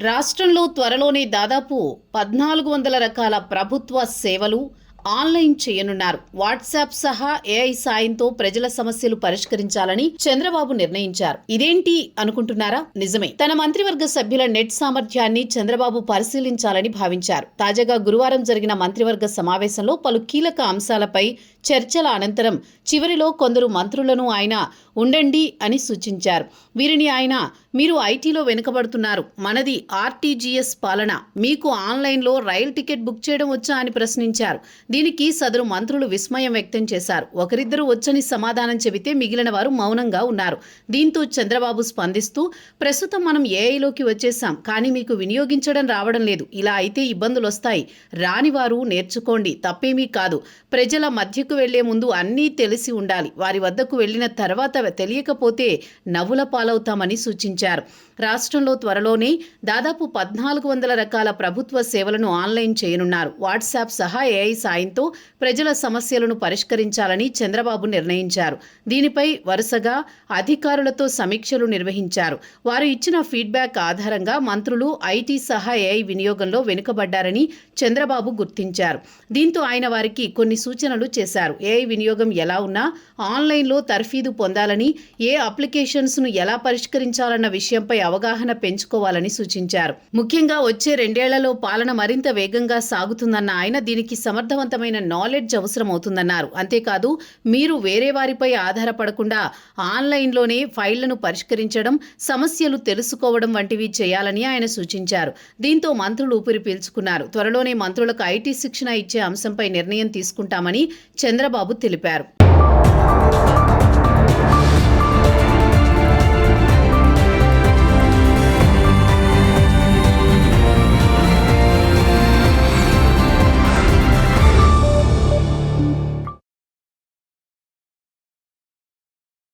రాష్ట్రంలో త్వరలోనే దాదాపు 1400 రకాల ప్రభుత్వ సేవలు ఆన్లైన్ చేయనున్నారు. వాట్సాప్ సహా ఏఐ సాయంతో ప్రజల సమస్యలు పరిష్కరించాలని చంద్రబాబు నిర్ణయించారు. ఇదేంటి అనుకుంటున్నారా? నిజమే. తన మంత్రివర్గ సభ్యుల నెట్ సామర్థ్యాన్ని చంద్రబాబు పరిశీలించాలని భావించారు. తాజాగా గురువారం జరిగిన మంత్రివర్గ సమావేశంలో పలు కీలక అంశాలపై చర్చల అనంతరం చివరిలో కొందరు మంత్రులను ఆయన ఉండండి అని సూచించారు. వీరిని ఆయన, మీరు ఐటీలో వెనుకబడుతున్నారు, మనది ఆర్టీజీఎస్ పాలన, మీకు ఆన్లైన్లో రైలు టికెట్ బుక్ చేయడం వచ్చా అని ప్రశ్నించారు. దీనికి సదరు మంత్రులు విస్మయం వ్యక్తం చేశారు. ఒకరిద్దరు వచ్చని సమాధానం చెబితే మిగిలిన వారు మౌనంగా ఉన్నారు. దీంతో చంద్రబాబు స్పందిస్తూ, ప్రస్తుతం మనం ఏఐలోకి వచ్చేసాం, కానీ మీకు వినియోగించడం రావడం లేదు. ఇలా అయితే ఇబ్బందులు వస్తాయి. రాని వారు నేర్చుకోండి, తప్పేమీ కాదు. ప్రజల మధ్యకు వెళ్లే ముందు అన్నీ తెలిసి ఉండాలి. వారి వద్దకు వెళ్లిన తర్వాత తెలియకపోతే నవ్వుల పాలవుతామని సూచించారు. రాష్ట్రంలో త్వరలోనే దాదాపు 1400 రకాల ప్రభుత్వ సేవలను ఆన్లైన్ చేయనున్నారు. వాట్సాప్ సహా ఏఐ సాయంతో ప్రజల సమస్యలను పరిష్కరించాలని చంద్రబాబు నిర్ణయించారు. దీనిపై వరుసగా అధికారులతో సమీక్షలు నిర్వహించారు. వారు ఇచ్చిన ఫీడ్బ్యాక్ ఆధారంగా మంత్రులు ఐటీ సహా ఏఐ వినియోగంలో వెనుకబడ్డారని చంద్రబాబు గుర్తించారు. దీంతో ఆయన వారికి కొన్ని సూచనలు చేశారు. ఏఐ వినియోగం ఎలా ఉన్నా ఆన్లైన్లో తర్ఫీదు పొందాలని, ఏ అప్లికేషన్స్ను ఎలా పరిష్కరించాలన్న విషయంపై అవగాహన పెంచుకోవాలని సూచించారు. ముఖ్యంగా వచ్చే 2 ఏళ్లలో పాలన మరింత వేగంగా సాగుతుందన్న ఆయన, దీనికి సమర్థవంతమైన నాలెడ్జ్ అవసరమవుతుందన్నారు. అంతేకాదు, మీరు వేరే వారిపై ఆధారపడకుండా ఆన్లైన్లోనే ఫైళ్లను పరిష్కరించడం, సమస్యలు తెలుసుకోవడం వంటివి చేయాలని ఆయన సూచించారు. దీంతో మంత్రులు ఊపిరి పీల్చుకున్నారు. త్వరలోనే మంత్రులకు ఐటీ శిక్షణ ఇచ్చే అంశంపై నిర్ణయం తీసుకుంటామని చంద్రబాబు తెలిపారు.